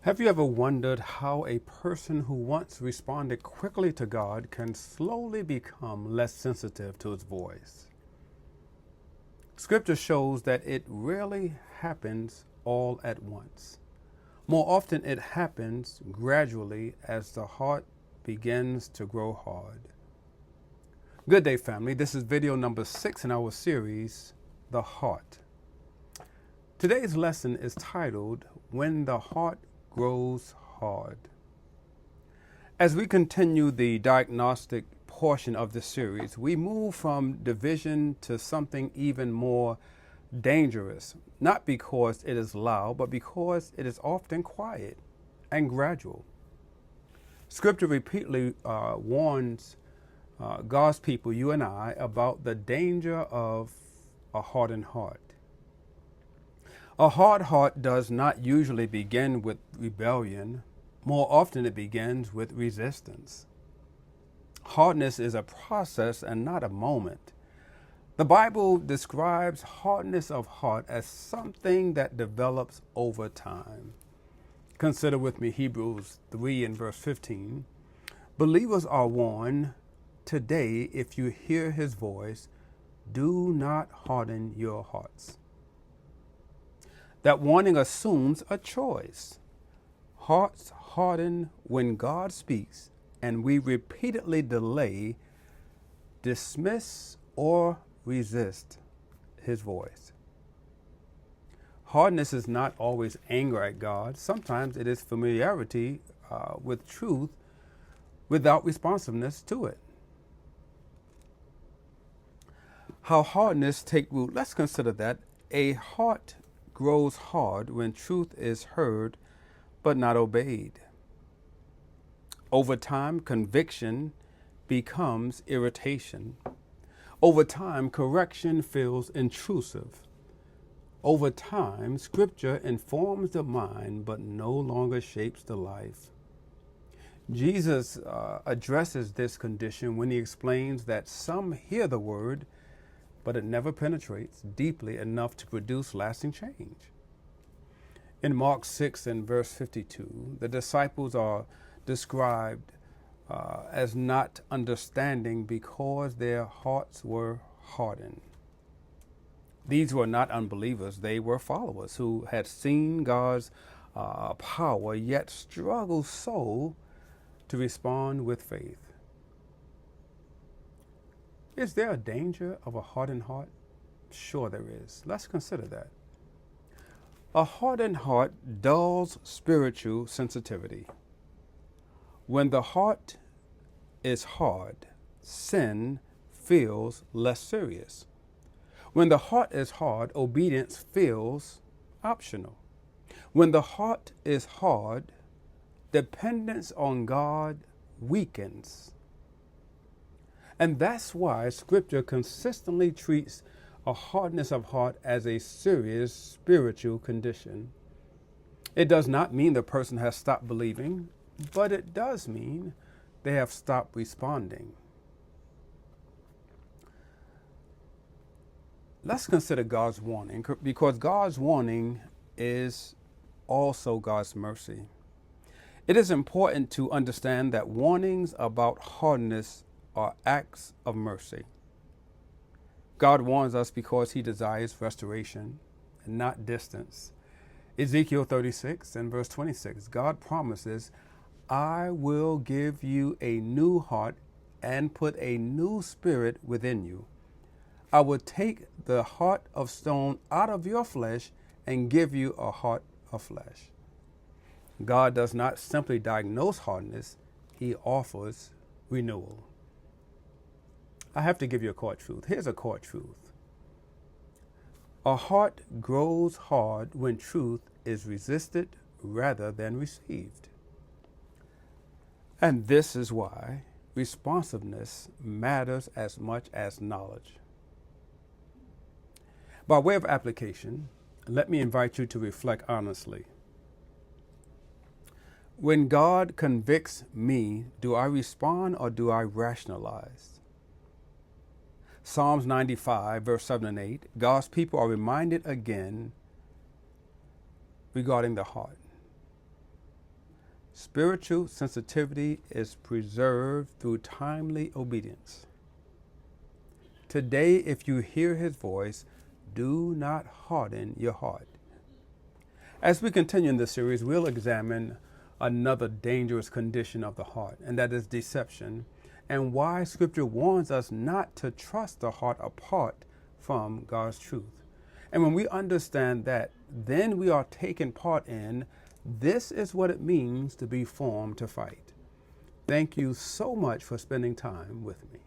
Have you ever wondered how a person who once responded quickly to God can slowly become less sensitive to his voice? Scripture shows that it rarely happens all at once. More often, it happens gradually as the heart begins to grow hard. Good day, family. This is video number 6 in our series, The Heart. Today's lesson is titled, When the Heart Grows Hard. As we continue the diagnostic portion of the series, we move from division to something even more dangerous, not because it is loud, but because it is often quiet and gradual. Scripture repeatedly warns God's people, you and I, about the danger of a hardened heart. A hard heart does not usually begin with rebellion. More often it begins with resistance. Hardness is a process and not a moment. The Bible describes hardness of heart as something that develops over time. Consider with me Hebrews 3 and verse 15. Believers are warned, today if you hear his voice, do not harden your hearts. That warning assumes a choice. Hearts harden when God speaks, and we repeatedly delay, dismiss, or resist his voice. Hardness is not always anger at God. Sometimes it is familiarity with truth without responsiveness to it. How hardness take root? Let's consider that. A heart grows hard when truth is heard but not obeyed. Over time, conviction becomes irritation. Over time, correction feels intrusive. Over time, Scripture informs the mind but no longer shapes the life. Jesus addresses this condition when he explains that some hear the word, but it never penetrates deeply enough to produce lasting change. In Mark 6 and verse 52, the disciples are described as not understanding because their hearts were hardened. These were not unbelievers. They were followers who had seen God's power, yet struggled so to respond with faith. Is there a danger of a hardened heart? Sure there is. Let's consider that. A hardened heart dulls spiritual sensitivity. When the heart is hard, sin feels less serious. When the heart is hard, obedience feels optional. When the heart is hard, dependence on God weakens. And that's why Scripture consistently treats a hardness of heart as a serious spiritual condition. It does not mean the person has stopped believing, but it does mean they have stopped responding. Let's consider God's warning, because God's warning is also God's mercy. It is important to understand that warnings about hardness are acts of mercy. God warns us because he desires restoration and not distance. Ezekiel 36 and verse 26, God promises, I will give you a new heart and put a new spirit within you. I will take the heart of stone out of your flesh and give you a heart of flesh. God does not simply diagnose hardness, he offers renewal. I have to give you a core truth. Here's a core truth. A heart grows hard when truth is resisted rather than received. And this is why responsiveness matters as much as knowledge. By way of application, let me invite you to reflect honestly. When God convicts me, do I respond or do I rationalize? Psalms 95, verse 7 and 8, God's people are reminded again regarding the heart. Spiritual sensitivity is preserved through timely obedience. Today, if you hear his voice, do not harden your heart. As we continue in this series, we'll examine another dangerous condition of the heart, and that is deception, and why Scripture warns us not to trust the heart apart from God's truth. And when we understand that, then we are taking part in this is what it means to be formed to fight. Thank you so much for spending time with me.